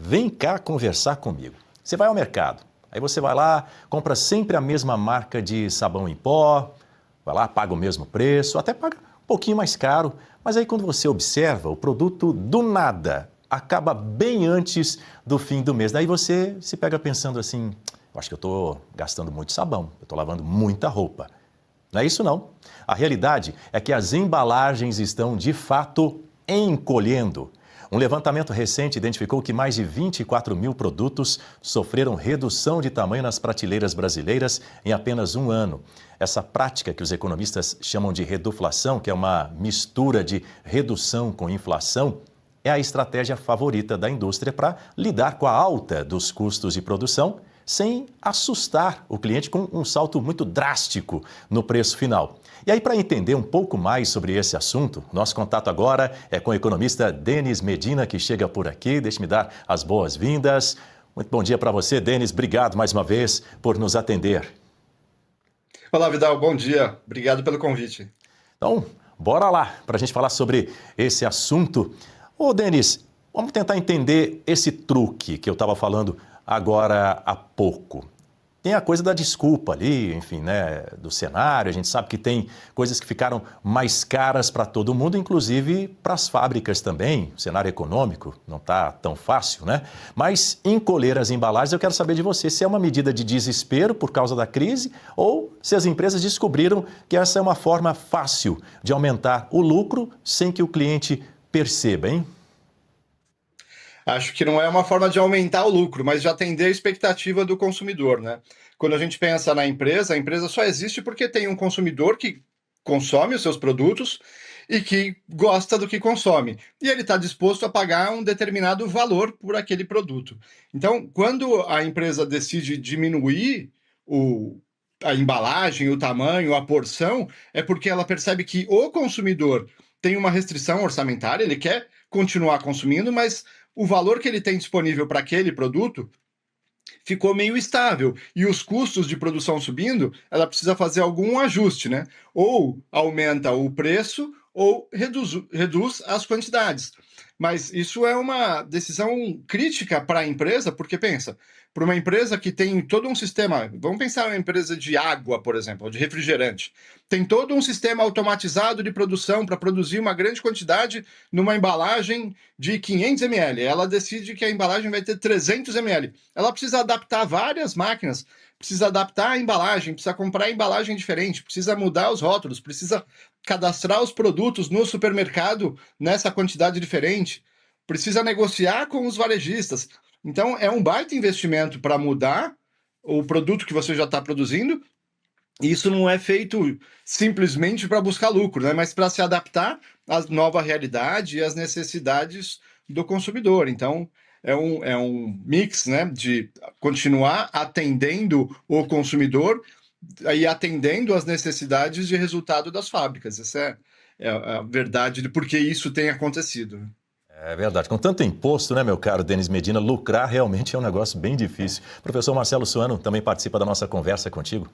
vem cá conversar comigo. Você vai ao mercado, aí você vai lá, compra sempre a mesma marca de sabão em pó, vai lá, paga o mesmo preço, até paga um pouquinho mais caro, mas aí quando você observa, o produto do nada acaba bem antes do fim do mês. Daí você se pega pensando assim, eu acho que eu estou gastando muito sabão, eu estou lavando muita roupa. Não é isso não. A realidade é que as embalagens estão de fato encolhendo. Um levantamento recente identificou que mais de 24 mil produtos sofreram redução de tamanho nas prateleiras brasileiras em apenas um ano. Essa prática que os economistas chamam de reduflação, que é uma mistura de redução com inflação, é a estratégia favorita da indústria para lidar com a alta dos custos de produção sem assustar o cliente com um salto muito drástico no preço final. E aí, para entender um pouco mais sobre esse assunto, nosso contato agora é com o economista Denis Medina, que chega por aqui. Deixe-me dar as boas-vindas. Muito bom dia para você, Denis. Obrigado mais uma vez por nos atender. Olá, Vidal. Bom dia. Obrigado pelo convite. Então, bora lá para a gente falar sobre esse assunto. Ô, Denis, vamos tentar entender esse truque que eu estava falando agora há pouco. Tem a coisa da desculpa ali, enfim, né, do cenário. A gente sabe que tem coisas que ficaram mais caras para todo mundo, inclusive para as fábricas também. O cenário econômico não está tão fácil, né? Mas encolher as embalagens, eu quero saber de você se é uma medida de desespero por causa da crise ou se as empresas descobriram que essa é uma forma fácil de aumentar o lucro sem que o cliente perceba, hein? Acho que não é uma forma de aumentar o lucro, mas de atender a expectativa do consumidor, né? Quando a gente pensa na empresa, a empresa só existe porque tem um consumidor que consome os seus produtos e que gosta do que consome. E ele está disposto a pagar um determinado valor por aquele produto. Então, quando a empresa decide diminuir a embalagem, o tamanho, a porção, é porque ela percebe que o consumidor tem uma restrição orçamentária, ele quer continuar consumindo, mas o valor que ele tem disponível para aquele produto ficou meio estável. E os custos de produção subindo, ela precisa fazer algum ajuste, né? Ou aumenta o preço ou reduz as quantidades. Mas isso é uma decisão crítica para a empresa, porque pensa, para uma empresa que tem todo um sistema, vamos pensar em uma empresa de água, por exemplo, ou de refrigerante, tem todo um sistema automatizado de produção para produzir uma grande quantidade numa embalagem de 500 ml. Ela decide que a embalagem vai ter 300 ml. Ela precisa adaptar várias máquinas, precisa adaptar a embalagem, precisa comprar embalagem diferente, precisa mudar os rótulos, precisa cadastrar os produtos no supermercado nessa quantidade diferente, precisa negociar com os varejistas. Então, é um baita investimento para mudar o produto que você já está produzindo. E isso não é feito simplesmente para buscar lucro, né? Mas para se adaptar à nova realidade e às necessidades do consumidor. Então, é um mix, né, de continuar atendendo o consumidor e atendendo às necessidades de resultado das fábricas. Essa é a verdade de por que isso tem acontecido. É verdade. Com tanto imposto, né, meu caro Denis Medina, lucrar realmente é um negócio bem difícil. Professor Marcelo Suano também participa da nossa conversa contigo.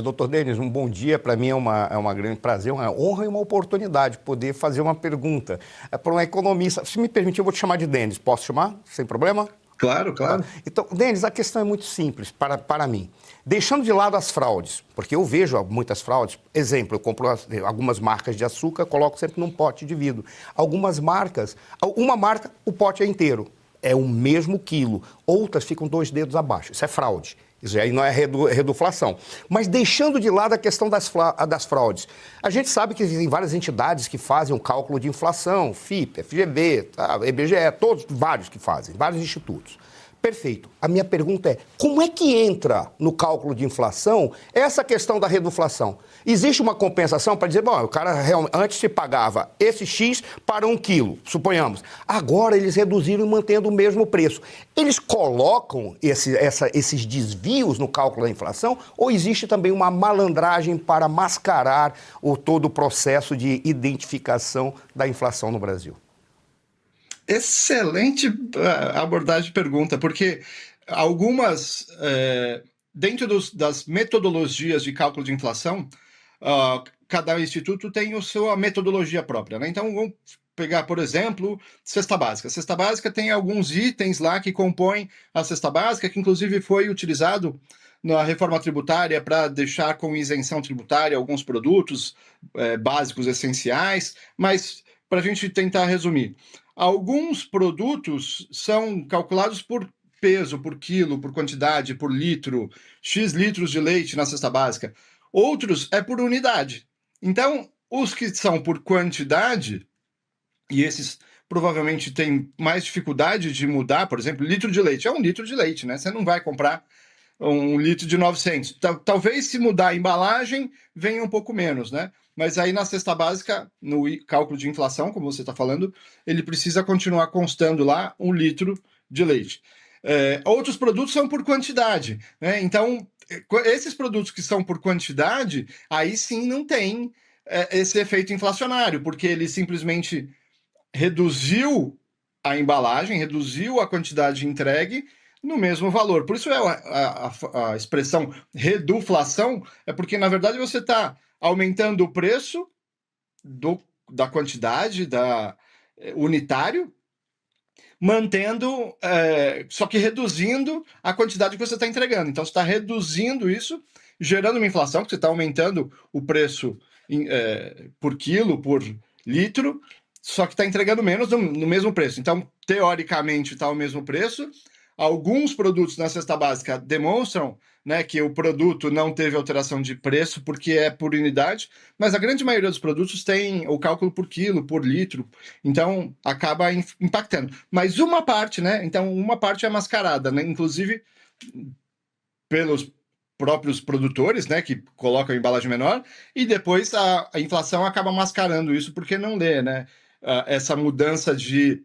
Doutor Denis, um bom dia. Para mim é uma grande prazer, uma honra e uma oportunidade poder fazer uma pergunta para um economista. Se me permitir, eu vou te chamar de Denis. Posso chamar? Sem problema? Claro, claro. Então, Denis, a questão é muito simples para mim. Deixando de lado as fraudes, porque eu vejo muitas fraudes. Exemplo, eu compro algumas marcas de açúcar, coloco sempre num pote de vidro. Algumas marcas, uma marca, o pote é inteiro. É o mesmo quilo. Outras ficam 2 dedos abaixo. Isso é fraude. Isso aí não é reduflação. Mas deixando de lado a questão das fraudes. A gente sabe que existem várias entidades que fazem um cálculo de inflação, FIPE, FGV, IBGE, vários que fazem, vários institutos. Perfeito. A minha pergunta é, como é que entra no cálculo de inflação essa questão da reduflação? Existe uma compensação para dizer, bom, o cara antes se pagava esse X para 1 quilo, suponhamos. Agora eles reduziram e mantendo o mesmo preço. Eles colocam esses desvios no cálculo da inflação ou existe também uma malandragem para mascarar todo o processo de identificação da inflação no Brasil? Excelente abordagem de pergunta, porque algumas, dentro das metodologias de cálculo de inflação, cada instituto tem a sua metodologia própria, né? Então, vamos pegar, por exemplo, cesta básica. Cesta básica tem alguns itens lá que compõem a cesta básica, que inclusive foi utilizado na reforma tributária para deixar com isenção tributária alguns produtos básicos essenciais, mas para a gente tentar resumir, alguns produtos são calculados por peso, por quilo, por quantidade, por litro, X litros de leite na cesta básica. Outros é por unidade. Então, os que são por quantidade, e esses provavelmente têm mais dificuldade de mudar, por exemplo, litro de leite é 1 litro de leite, né? Você não vai comprar 1 litro de 900. Talvez se mudar a embalagem, venha um pouco menos, né? Mas aí na cesta básica, no cálculo de inflação, como você está falando, ele precisa continuar constando lá 1 litro de leite. Outros produtos são por quantidade, né? Então, esses produtos que são por quantidade, aí sim não tem esse efeito inflacionário, porque ele simplesmente reduziu a embalagem, reduziu a quantidade entregue no mesmo valor. Por isso a expressão reduflação, é porque, na verdade, você está aumentando o preço da quantidade unitário, mantendo, só que reduzindo a quantidade que você está entregando. Então, você está reduzindo isso, gerando uma inflação, porque você está aumentando o preço por quilo, por litro, só que está entregando menos no mesmo preço. Então, teoricamente, está o mesmo preço. Alguns produtos na cesta básica demonstram, né, que o produto não teve alteração de preço porque é por unidade, mas a grande maioria dos produtos tem o cálculo por quilo, por litro, então acaba impactando. Mas uma parte, né? Então, uma parte é mascarada, né? Inclusive pelos próprios produtores, né, que colocam a embalagem menor, e depois a inflação acaba mascarando isso porque não lê, né? Essa mudança de...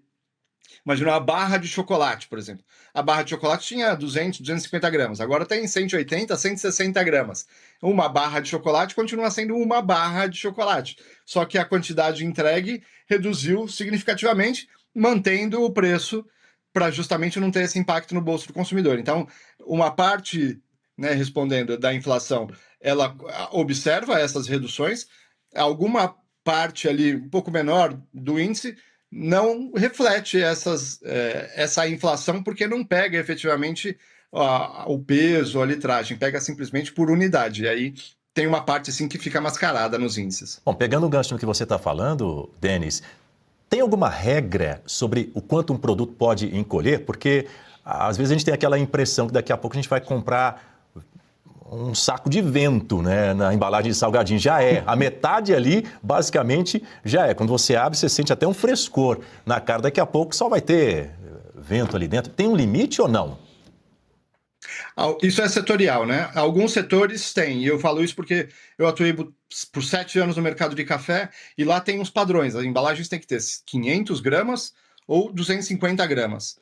Imagina uma barra de chocolate, por exemplo. A barra de chocolate tinha 200, 250 gramas. Agora tem 180, 160 gramas. Uma barra de chocolate continua sendo uma barra de chocolate. Só que a quantidade entregue reduziu significativamente, mantendo o preço para justamente não ter esse impacto no bolso do consumidor. Então, uma parte, né, respondendo, da inflação, ela observa essas reduções. Alguma parte ali, um pouco menor do índice, não reflete essa inflação porque não pega efetivamente o peso, a litragem, pega simplesmente por unidade. E aí tem uma parte assim que fica mascarada nos índices. Bom, pegando o gancho no que você está falando, Denis, tem alguma regra sobre o quanto um produto pode encolher? Porque às vezes a gente tem aquela impressão que daqui a pouco a gente vai comprar um saco de vento, né, na embalagem de salgadinho. Já é. A metade ali, basicamente, já é. Quando você abre, você sente até um frescor na cara. Daqui a pouco só vai ter vento ali dentro. Tem um limite ou não? Isso é setorial, né? Alguns setores têm, e eu falo isso porque eu atuei por 7 anos no mercado de café, e lá tem uns padrões. As embalagens têm que ter 500 gramas ou 250 gramas.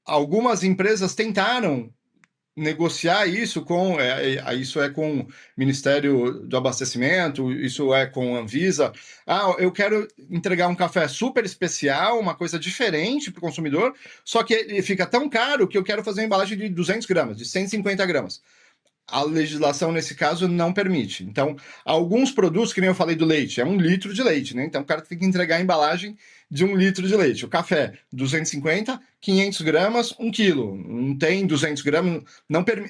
Algumas empresas tentaram negociar isso com o Ministério do Abastecimento, isso é com a Anvisa. Eu quero entregar um café super especial, uma coisa diferente para o consumidor, só que ele fica tão caro que eu quero fazer uma embalagem de 200 gramas, de 150 gramas. A legislação, nesse caso, não permite. Então, alguns produtos, que nem eu falei do leite, é 1 litro de leite, né? Então, o cara tem que entregar a embalagem de 1 litro de leite. O café, 250, 500 gramas, 1 quilo. Não tem 200 gramas,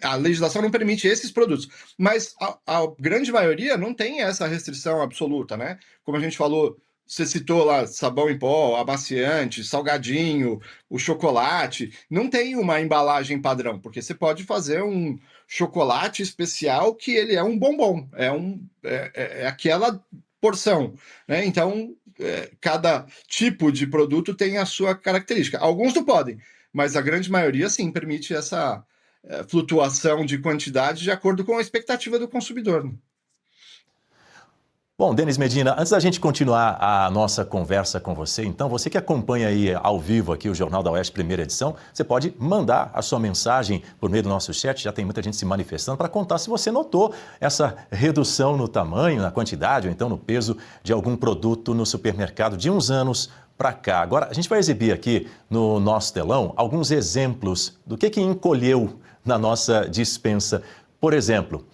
a legislação não permite esses produtos. Mas a grande maioria não tem essa restrição absoluta, né? Como a gente falou, você citou lá sabão em pó, amaciante, salgadinho, o chocolate. Não tem uma embalagem padrão, porque você pode fazer um chocolate especial que ele é um bombom, é aquela porção, né? Então, cada tipo de produto tem a sua característica. Alguns não podem, mas a grande maioria, sim, permite essa flutuação de quantidade de acordo com a expectativa do consumidor, né? Bom, Denis Medina, antes da gente continuar a nossa conversa com você, então, você que acompanha aí ao vivo aqui o Jornal da Oeste, primeira edição, você pode mandar a sua mensagem por meio do nosso chat, já tem muita gente se manifestando para contar se você notou essa redução no tamanho, na quantidade ou então no peso de algum produto no supermercado de uns anos para cá. Agora, a gente vai exibir aqui no nosso telão alguns exemplos do que encolheu na nossa despensa. Por exemplo,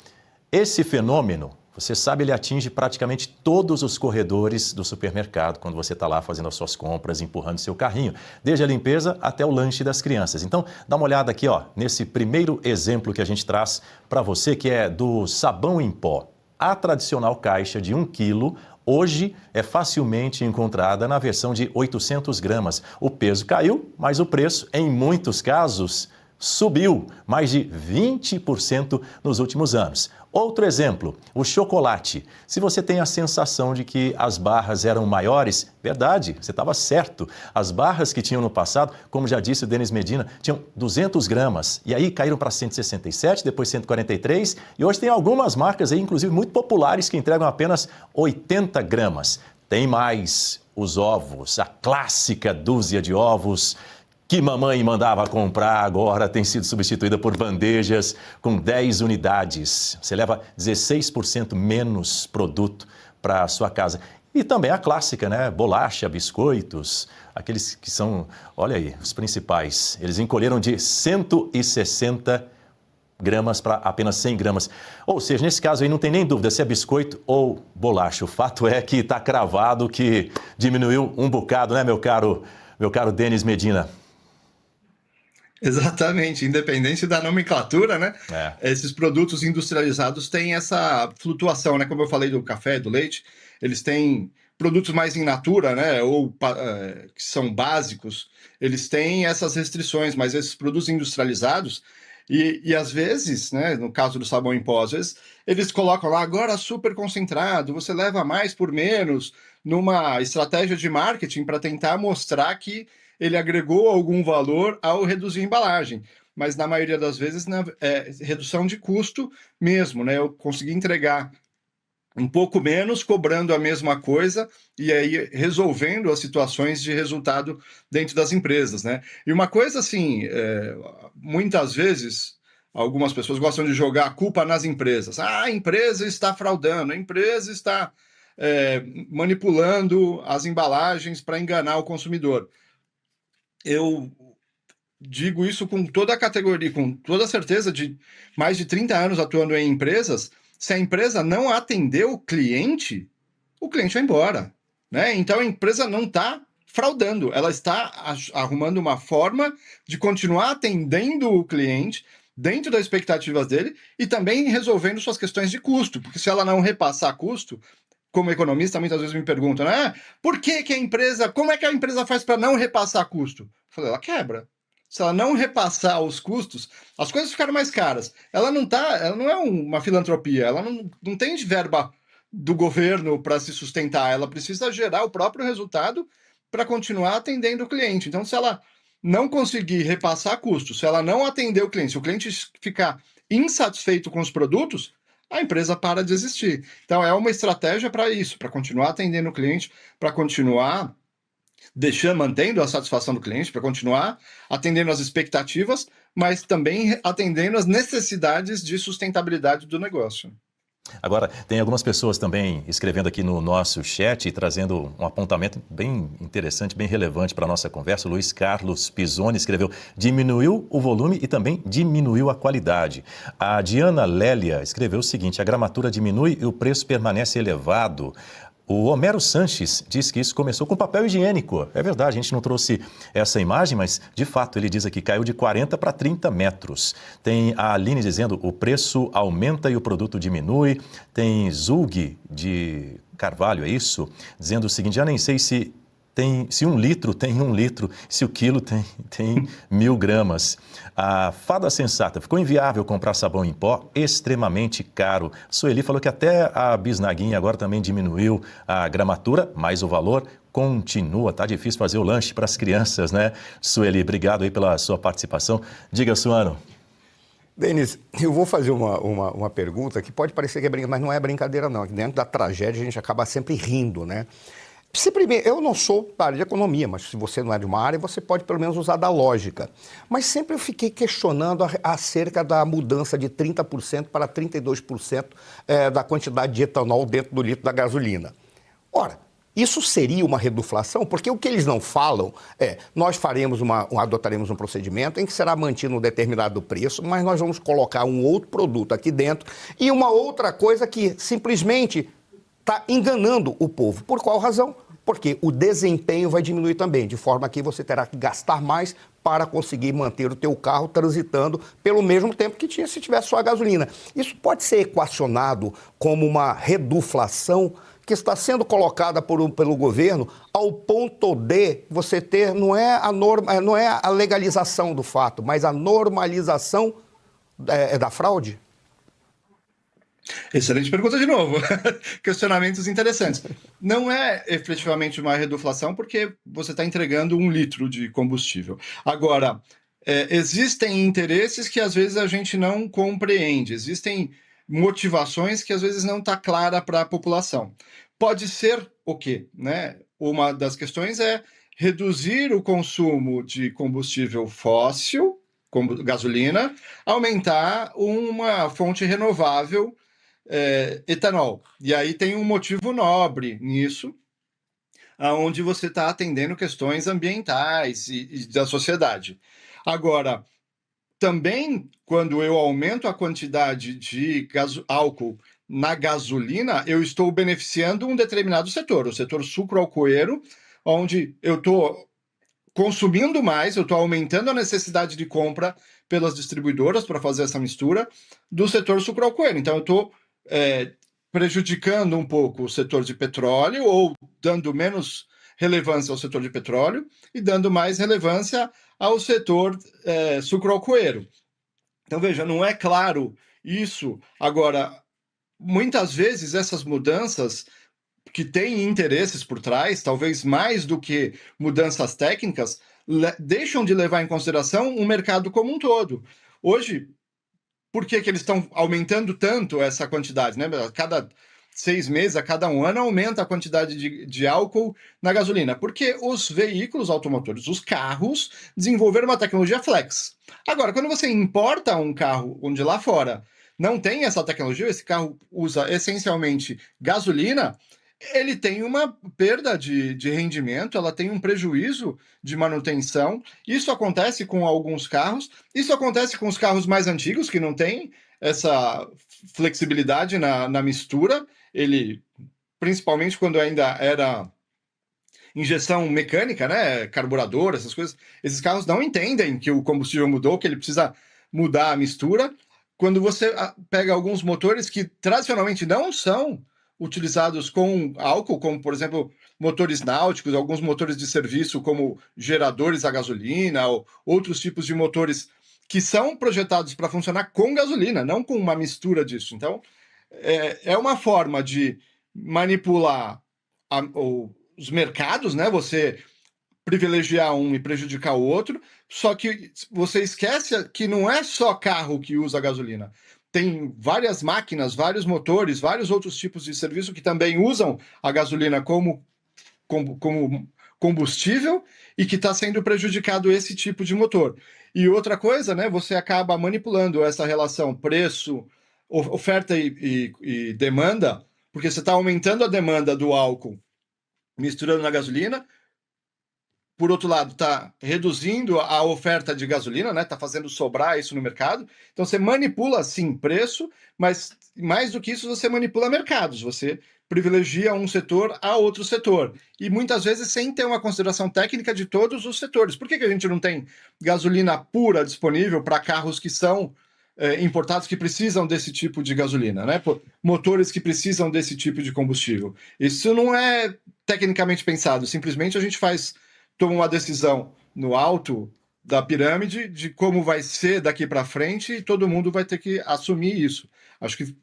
esse fenômeno Você sabe, ele atinge praticamente todos os corredores do supermercado quando você está lá fazendo as suas compras, empurrando seu carrinho, desde a limpeza até o lanche das crianças. Então, dá uma olhada aqui, ó, nesse primeiro exemplo que a gente traz para você, que é do sabão em pó. A tradicional caixa de 1 quilo, hoje é facilmente encontrada na versão de 800 gramas. O peso caiu, mas o preço, em muitos casos, subiu mais de 20% nos últimos anos. Outro exemplo, o chocolate. Se você tem a sensação de que as barras eram maiores, verdade, você estava certo. As barras que tinham no passado, como já disse o Denis Medina, tinham 200 gramas. E aí caíram para 167, depois 143. E hoje tem algumas marcas aí, inclusive muito populares, que entregam apenas 80 gramas. Tem mais os ovos, a clássica dúzia de ovos que mamãe mandava comprar, agora tem sido substituída por bandejas com 10 unidades. Você leva 16% menos produto para a sua casa. E também a clássica, né? Bolacha, biscoitos, aqueles que são, olha aí, os principais. Eles encolheram de 160 gramas para apenas 100 gramas. Ou seja, nesse caso aí não tem nem dúvida se é biscoito ou bolacha. O fato é que está cravado que diminuiu um bocado, né, meu caro Denis Medina? Exatamente, independente da nomenclatura, né? É. Esses produtos industrializados têm essa flutuação, né? Como eu falei do café, do leite, eles têm produtos mais in natura, né? Ou que são básicos, eles têm essas restrições, mas esses produtos industrializados, e às vezes, né? No caso do sabão em pó, às vezes eles colocam lá agora super concentrado, você leva mais por menos, numa estratégia de marketing para tentar mostrar que ele agregou algum valor ao reduzir a embalagem, mas na maioria das vezes é redução de custo mesmo, né? Eu consegui entregar um pouco menos, cobrando a mesma coisa e aí resolvendo as situações de resultado dentro das empresas, né? E uma coisa assim, muitas vezes algumas pessoas gostam de jogar a culpa nas empresas. Ah, a empresa está fraudando, a empresa está manipulando as embalagens para enganar o consumidor. Eu digo isso com toda a categoria, com toda a certeza de mais de 30 anos atuando em empresas. Se a empresa não atender o cliente vai embora, né? Então a empresa não está fraudando, ela está arrumando uma forma de continuar atendendo o cliente dentro das expectativas dele e também resolvendo suas questões de custo, porque se ela não repassar custo, como economista, muitas vezes me perguntam, né? Por que que a empresa, como é que a empresa faz para não repassar custo? Eu falei, ela quebra. Se ela não repassar os custos, as coisas ficaram mais caras. Ela não é uma filantropia, ela não tem de verba do governo para se sustentar, ela precisa gerar o próprio resultado para continuar atendendo o cliente. Então, se ela não conseguir repassar custos, se ela não atender o cliente, se o cliente ficar insatisfeito com os produtos, a empresa para de existir. Então, é uma estratégia para isso, para continuar atendendo o cliente, para continuar mantendo a satisfação do cliente, para continuar atendendo as expectativas, mas também atendendo as necessidades de sustentabilidade do negócio. Agora, tem algumas pessoas também escrevendo aqui no nosso chat e trazendo um apontamento bem interessante, bem relevante para a nossa conversa. O Luiz Carlos Pisoni escreveu: diminuiu o volume e também diminuiu a qualidade. A Diana Lélia escreveu o seguinte: a gramatura diminui e o preço permanece elevado. O Homero Sanches diz que isso começou com papel higiênico. É verdade, a gente não trouxe essa imagem, mas de fato ele diz aqui, caiu de 40 para 30 metros. Tem a Aline dizendo, o preço aumenta e o produto diminui. Tem Zulg de Carvalho, é isso? Dizendo o seguinte, já nem sei se 1 litro tem 1 litro, se o quilo tem 1000 gramas. A Fada Sensata, ficou inviável comprar sabão em pó, extremamente caro. Sueli falou que até a bisnaguinha agora também diminuiu a gramatura, mas o valor continua. Tá difícil fazer o lanche para as crianças, né? Sueli, obrigado aí pela sua participação. Diga, Suano. Denis, eu vou fazer uma pergunta que pode parecer que é brincadeira, mas não é brincadeira não. Dentro da tragédia a gente acaba sempre rindo, né? Eu não sou da área de economia, mas se você não é de uma área, você pode pelo menos usar da lógica. Mas sempre eu fiquei questionando acerca da mudança de 30% para 32% da quantidade de etanol dentro do litro da gasolina. Ora, Isso seria uma reduflação? Porque o que eles não falam é, nós adotaremos um procedimento em que será mantido um determinado preço, mas nós vamos colocar um outro produto aqui dentro e uma outra coisa que simplesmente está enganando o povo. Por qual razão? Porque o desempenho vai diminuir também, de forma que você terá que gastar mais para conseguir manter o teu carro transitando pelo mesmo tempo que tinha se tivesse só a gasolina. Isso pode ser equacionado como uma reduflação que está sendo colocada pelo governo ao ponto de você ter, não é a legalização do fato, mas a normalização da fraude? Excelente pergunta de novo. Questionamentos interessantes. Não é efetivamente uma reduflação porque você está entregando 1 litro de combustível. Agora, existem interesses que às vezes a gente não compreende, existem motivações que às vezes não está clara para a população. Pode ser o quê? Né? Uma das questões é reduzir o consumo de combustível fóssil, como gasolina, aumentar uma fonte renovável, etanol. E aí tem um motivo nobre nisso, onde você está atendendo questões ambientais e da sociedade. Agora, também, quando eu aumento a quantidade de álcool na gasolina, eu estou beneficiando um determinado setor, o setor sucroalcooleiro, onde eu estou consumindo mais, eu estou aumentando a necessidade de compra pelas distribuidoras para fazer essa mistura do setor sucroalcooleiro. Então, eu estou prejudicando um pouco o setor de petróleo ou dando menos relevância ao setor de petróleo e dando mais relevância ao setor sucroalcooleiro. Então, veja, não é claro isso. Agora, muitas vezes essas mudanças que têm interesses por trás, talvez mais do que mudanças técnicas, deixam de levar em consideração o mercado como um todo. Hoje, por que eles estão aumentando tanto essa quantidade? Né? A cada 6 meses, a cada 1 ano, aumenta a quantidade de álcool na gasolina. Porque os veículos automotores, os carros, desenvolveram uma tecnologia flex. Agora, quando você importa um carro onde lá fora não tem essa tecnologia, esse carro usa essencialmente gasolina, ele tem uma perda de rendimento, ela tem um prejuízo de manutenção. Isso acontece com alguns carros, isso acontece com os carros mais antigos, que não têm essa flexibilidade na mistura. Ele, principalmente quando ainda era injeção mecânica, né, carburador, essas coisas, esses carros não entendem que o combustível mudou, que ele precisa mudar a mistura. Quando você pega alguns motores que tradicionalmente não são utilizados com álcool, como, por exemplo, motores náuticos, alguns motores de serviço, como geradores a gasolina, ou outros tipos de motores que são projetados para funcionar com gasolina, não com uma mistura disso. Então, é uma forma de manipular os mercados, né? Você privilegiar um e prejudicar o outro, só que você esquece que não é só carro que usa gasolina. Tem várias máquinas, vários motores, vários outros tipos de serviço que também usam a gasolina como combustível e que está sendo prejudicado esse tipo de motor. E outra coisa, né, você acaba manipulando essa relação preço, oferta e demanda, porque você está aumentando a demanda do álcool misturando na gasolina. Por outro lado, está reduzindo a oferta de gasolina, né? Está fazendo sobrar isso no mercado. Então, você manipula, sim, preço, mas mais do que isso, você manipula mercados. Você privilegia um setor a outro setor. E muitas vezes sem ter uma consideração técnica de todos os setores. Por que a gente não tem gasolina pura disponível para carros que são importados, que precisam desse tipo de gasolina, né? Motores que precisam desse tipo de combustível? Isso não é tecnicamente pensado. Simplesmente a gente toma uma decisão no alto da pirâmide de como vai ser daqui para frente e todo mundo vai ter que assumir isso. Acho que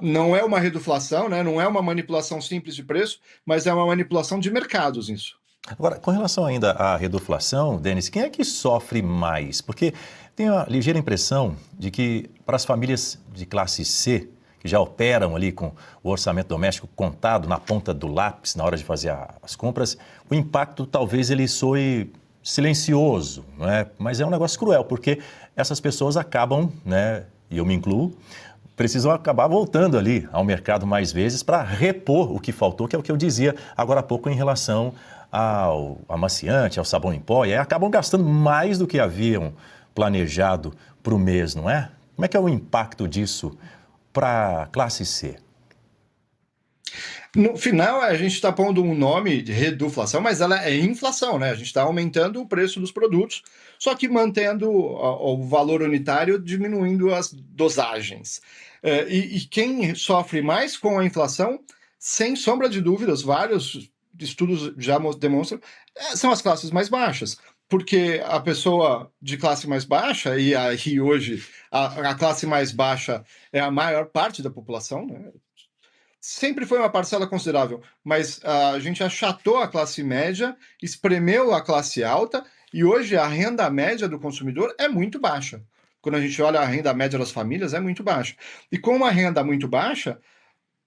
não é uma reduflação, né? Não é uma manipulação simples de preço, mas é uma manipulação de mercados isso. Agora, com relação ainda à reduflação, Denis, quem é que sofre mais? Porque tenho a ligeira impressão de que para as famílias de classe C, que já operam ali com o orçamento doméstico contado na ponta do lápis na hora de fazer as compras, o impacto talvez ele soe silencioso, não é? Mas é um negócio cruel, porque essas pessoas acabam, né, e eu me incluo, precisam acabar voltando ali ao mercado mais vezes para repor o que faltou, que é o que eu dizia agora há pouco em relação ao amaciante, ao sabão em pó, e aí acabam gastando mais do que haviam planejado para o mês, não é? Como é que é o impacto disso para a classe C? No final, a gente está pondo um nome de reduflação, mas ela é inflação, né? A gente está aumentando o preço dos produtos, só que mantendo o valor unitário, diminuindo as dosagens. E quem sofre mais com a inflação, sem sombra de dúvidas, vários estudos já demonstram, são as classes mais baixas. Porque a pessoa de classe mais baixa, e aí hoje a classe mais baixa é a maior parte da população, né? Sempre foi uma parcela considerável, mas a gente achatou a classe média, espremeu a classe alta, e hoje a renda média do consumidor é muito baixa. Quando a gente olha a renda média das famílias, é muito baixa. E com uma renda muito baixa,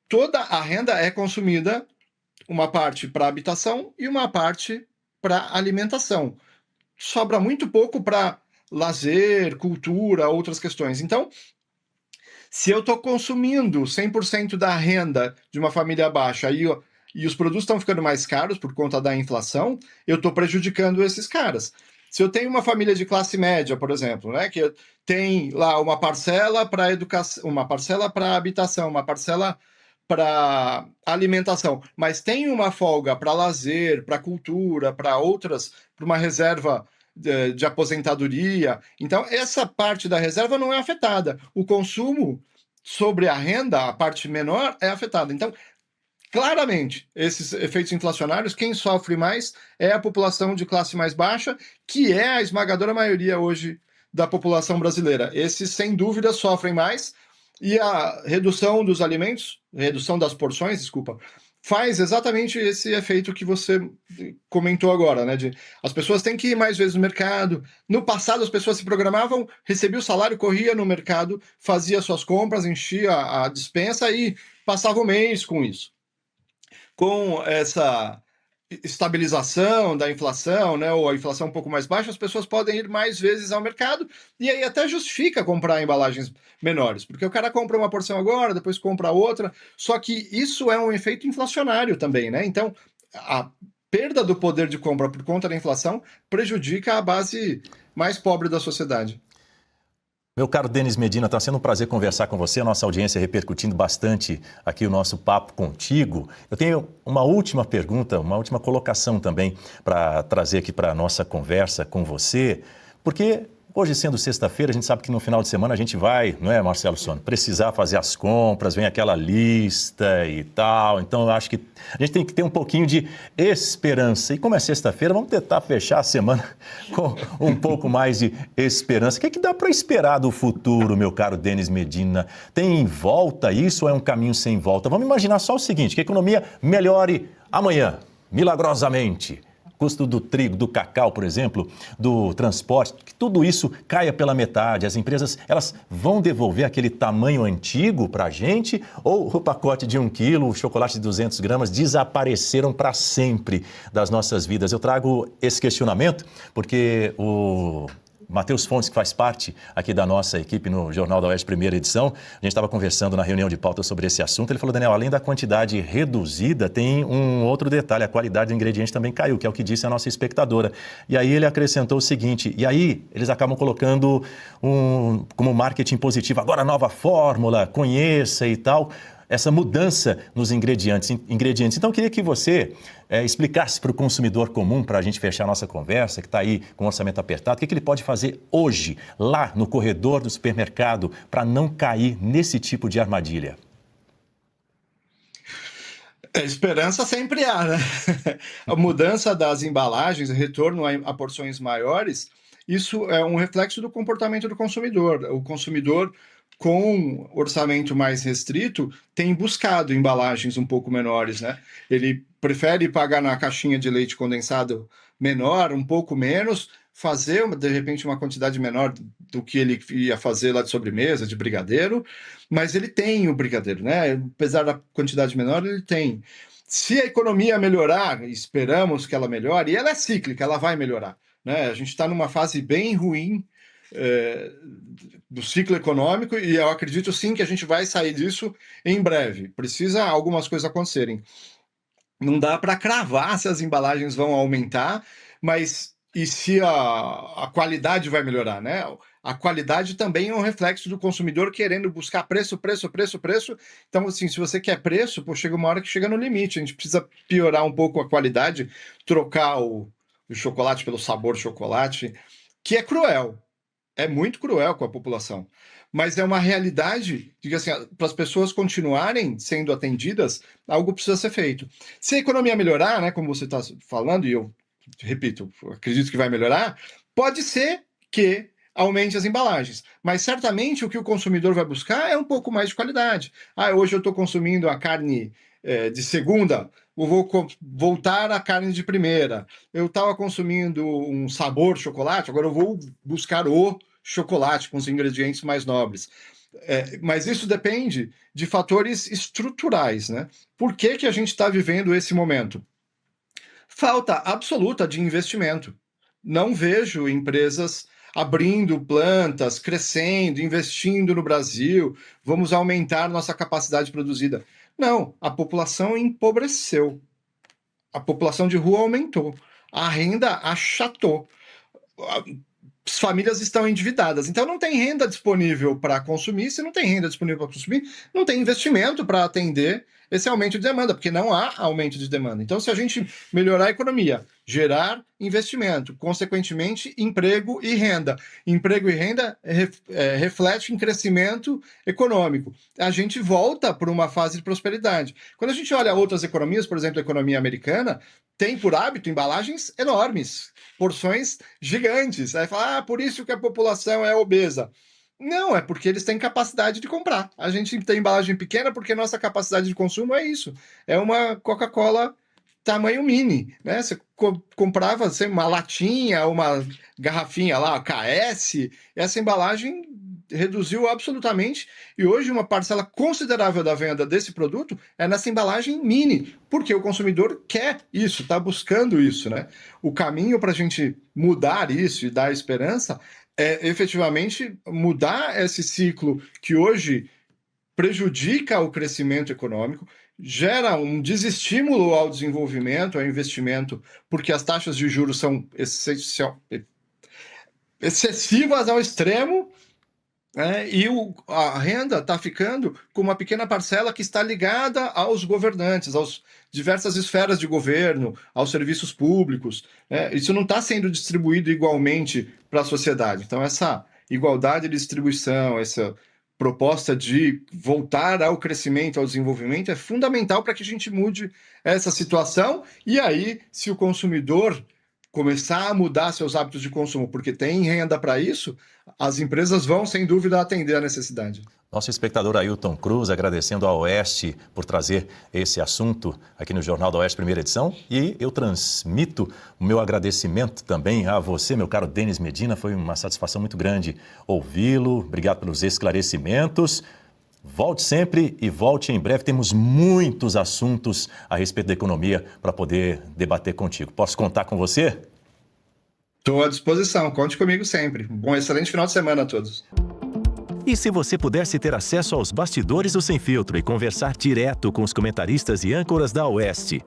toda a renda é consumida, uma parte para habitação e uma parte para alimentação. Sobra muito pouco para lazer, cultura, outras questões. Então, se eu estou consumindo 100% da renda de uma família baixa e os produtos estão ficando mais caros por conta da inflação, eu estou prejudicando esses caras. Se eu tenho uma família de classe média, por exemplo, né, que tem lá uma parcela para educação, uma parcela para habitação, uma parcela para alimentação, mas tem uma folga para lazer, para cultura, para outras, para uma reserva de aposentadoria. Então, essa parte da reserva não é afetada. O consumo sobre a renda, a parte menor, é afetada. Então, claramente, esses efeitos inflacionários, quem sofre mais é a população de classe mais baixa, que é a esmagadora maioria hoje da população brasileira. Esses, sem dúvida, sofrem mais, e a redução dos alimentos, redução das porções, desculpa, faz exatamente esse efeito que você comentou agora, né? As pessoas têm que ir mais vezes no mercado. No passado, as pessoas se programavam, recebia o salário, corria no mercado, fazia suas compras, enchia a despensa e passava o mês com isso. Com essa estabilização da inflação, né, ou a inflação um pouco mais baixa, as pessoas podem ir mais vezes ao mercado, e aí até justifica comprar embalagens menores, porque o cara compra uma porção agora, depois compra outra, só que isso é um efeito inflacionário também, né? Então, a perda do poder de compra por conta da inflação prejudica a base mais pobre da sociedade. Meu caro Denis Medina, está sendo um prazer conversar com você, a nossa audiência repercutindo bastante aqui o nosso papo contigo. Eu tenho uma última pergunta, uma última colocação também para trazer aqui para a nossa conversa com você, porque hoje sendo sexta-feira, a gente sabe que no final de semana a gente vai, não é, Marcelo Sono, precisar fazer as compras, vem aquela lista e tal, então eu acho que a gente tem que ter um pouquinho de esperança. E como é sexta-feira, vamos tentar fechar a semana com um pouco mais de esperança. O que é que dá para esperar do futuro, meu caro Denis Medina? Tem volta isso ou é um caminho sem volta? Vamos imaginar só o seguinte, que a economia melhore amanhã, milagrosamente. Custo do trigo, do cacau, por exemplo, do transporte, que tudo isso caia pela metade. As empresas, elas vão devolver aquele tamanho antigo para a gente ou o pacote de 1 quilo, o chocolate de 200 gramas desapareceram para sempre das nossas vidas? Eu trago esse questionamento porque o Matheus Fontes, que faz parte aqui da nossa equipe no Jornal da Oeste, primeira edição, a gente estava conversando na reunião de pauta sobre esse assunto. Ele falou, Daniel, além da quantidade reduzida, tem um outro detalhe, a qualidade do ingrediente também caiu, que é o que disse a nossa espectadora. E aí ele acrescentou o seguinte, e aí eles acabam colocando como marketing positivo, agora a nova fórmula, conheça e tal, essa mudança nos ingredientes. Então, eu queria que você explicasse para o consumidor comum, para a gente fechar a nossa conversa, que está aí com o orçamento apertado, o que ele pode fazer hoje, lá no corredor do supermercado, para não cair nesse tipo de armadilha. Esperança sempre há, né? A mudança das embalagens, o retorno a porções maiores, isso é um reflexo do comportamento do consumidor. O consumidor com orçamento mais restrito, tem buscado embalagens um pouco menores, né? Ele prefere pagar na caixinha de leite condensado menor, um pouco menos, fazer, de repente, uma quantidade menor do que ele ia fazer lá de sobremesa, de brigadeiro, mas ele tem o brigadeiro, né? Apesar da quantidade menor, ele tem. Se a economia melhorar, esperamos que ela melhore, e ela é cíclica, ela vai melhorar, né? A gente está numa fase bem ruim do ciclo econômico, e eu acredito sim que a gente vai sair disso em breve. Precisa algumas coisas acontecerem. Não dá para cravar se as embalagens vão aumentar, mas e se a qualidade vai melhorar, né? A qualidade também é um reflexo do consumidor querendo buscar preço. Então, assim, se você quer preço, pô, chega uma hora que chega no limite. A gente precisa piorar um pouco a qualidade, trocar o chocolate pelo sabor chocolate, que é cruel. É muito cruel com a população. Mas é uma realidade de que, assim, para as pessoas continuarem sendo atendidas, algo precisa ser feito. Se a economia melhorar, né, como você está falando, e eu repito, acredito que vai melhorar, pode ser que aumente as embalagens. Mas certamente o que o consumidor vai buscar é um pouco mais de qualidade. Hoje eu estou consumindo a carne de segunda, eu vou voltar à carne de primeira. Eu estava consumindo um sabor chocolate, agora eu vou buscar o chocolate com os ingredientes mais nobres. Mas isso depende de fatores estruturais, né? Por que a gente está vivendo esse momento? Falta absoluta de investimento. Não vejo empresas abrindo plantas, crescendo, investindo no Brasil, vamos aumentar nossa capacidade produzida. Não, a população empobreceu. A população de rua aumentou. A renda achatou. As famílias estão endividadas. Então, não tem renda disponível para consumir. Se não tem renda disponível para consumir, não tem investimento para atender esse aumento de demanda, porque não há aumento de demanda. Então, se a gente melhorar a economia, gerar investimento, consequentemente, emprego e renda. Emprego e renda reflete em crescimento econômico. A gente volta para uma fase de prosperidade. Quando a gente olha outras economias, por exemplo, a economia americana, tem por hábito embalagens enormes, porções gigantes. Aí fala, por isso que a população é obesa. Não, é porque eles têm capacidade de comprar. A gente tem embalagem pequena porque nossa capacidade de consumo é isso. É uma Coca-Cola tamanho mini, né? Você comprava assim, uma latinha, uma garrafinha lá, KS, essa embalagem reduziu absolutamente, e hoje uma parcela considerável da venda desse produto é nessa embalagem mini, porque o consumidor quer isso, está buscando isso, né? O caminho para a gente mudar isso e dar esperança é efetivamente mudar esse ciclo que hoje prejudica o crescimento econômico, gera um desestímulo ao desenvolvimento, ao investimento, porque as taxas de juros são excessivas ao extremo, e a renda está ficando com uma pequena parcela que está ligada aos governantes, às diversas esferas de governo, aos serviços públicos. Isso não está sendo distribuído igualmente para a sociedade. Então, essa igualdade de distribuição, essa proposta de voltar ao crescimento, ao desenvolvimento, é fundamental para que a gente mude essa situação. E aí, se o consumidor começar a mudar seus hábitos de consumo, porque tem renda para isso, as empresas vão, sem dúvida, atender a necessidade. Nosso espectador Ailton Cruz agradecendo à Oeste por trazer esse assunto aqui no Jornal da Oeste, primeira edição. E eu transmito o meu agradecimento também a você, meu caro Denis Medina. Foi uma satisfação muito grande ouvi-lo. Obrigado pelos esclarecimentos. Volte sempre e volte em breve. Temos muitos assuntos a respeito da economia para poder debater contigo. Posso contar com você? Estou à disposição. Conte comigo sempre. Bom, excelente final de semana a todos. E se você pudesse ter acesso aos bastidores do Sem Filtro e conversar direto com os comentaristas e âncoras da Oeste?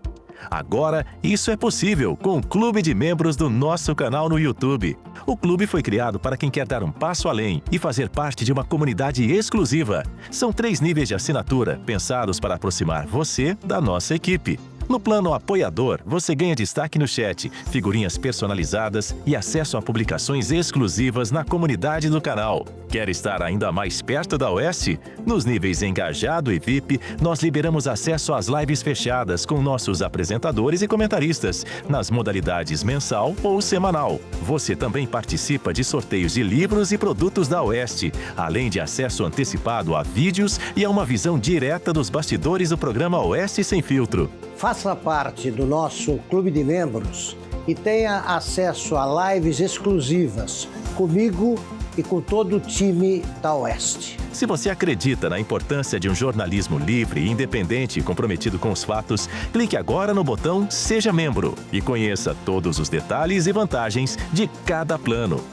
Agora, isso é possível com o Clube de Membros do nosso canal no YouTube. O clube foi criado para quem quer dar um passo além e fazer parte de uma comunidade exclusiva. São 3 níveis de assinatura pensados para aproximar você da nossa equipe. No plano apoiador, você ganha destaque no chat, figurinhas personalizadas e acesso a publicações exclusivas na comunidade do canal. Quer estar ainda mais perto da Oeste? Nos níveis Engajado e VIP, nós liberamos acesso às lives fechadas com nossos apresentadores e comentaristas, nas modalidades mensal ou semanal. Você também participa de sorteios de livros e produtos da Oeste, além de acesso antecipado a vídeos e a uma visão direta dos bastidores do programa Oeste Sem Filtro. Faça parte do nosso clube de membros e tenha acesso a lives exclusivas comigo e com todo o time da Oeste. Se você acredita na importância de um jornalismo livre, independente e comprometido com os fatos, clique agora no botão Seja Membro e conheça todos os detalhes e vantagens de cada plano.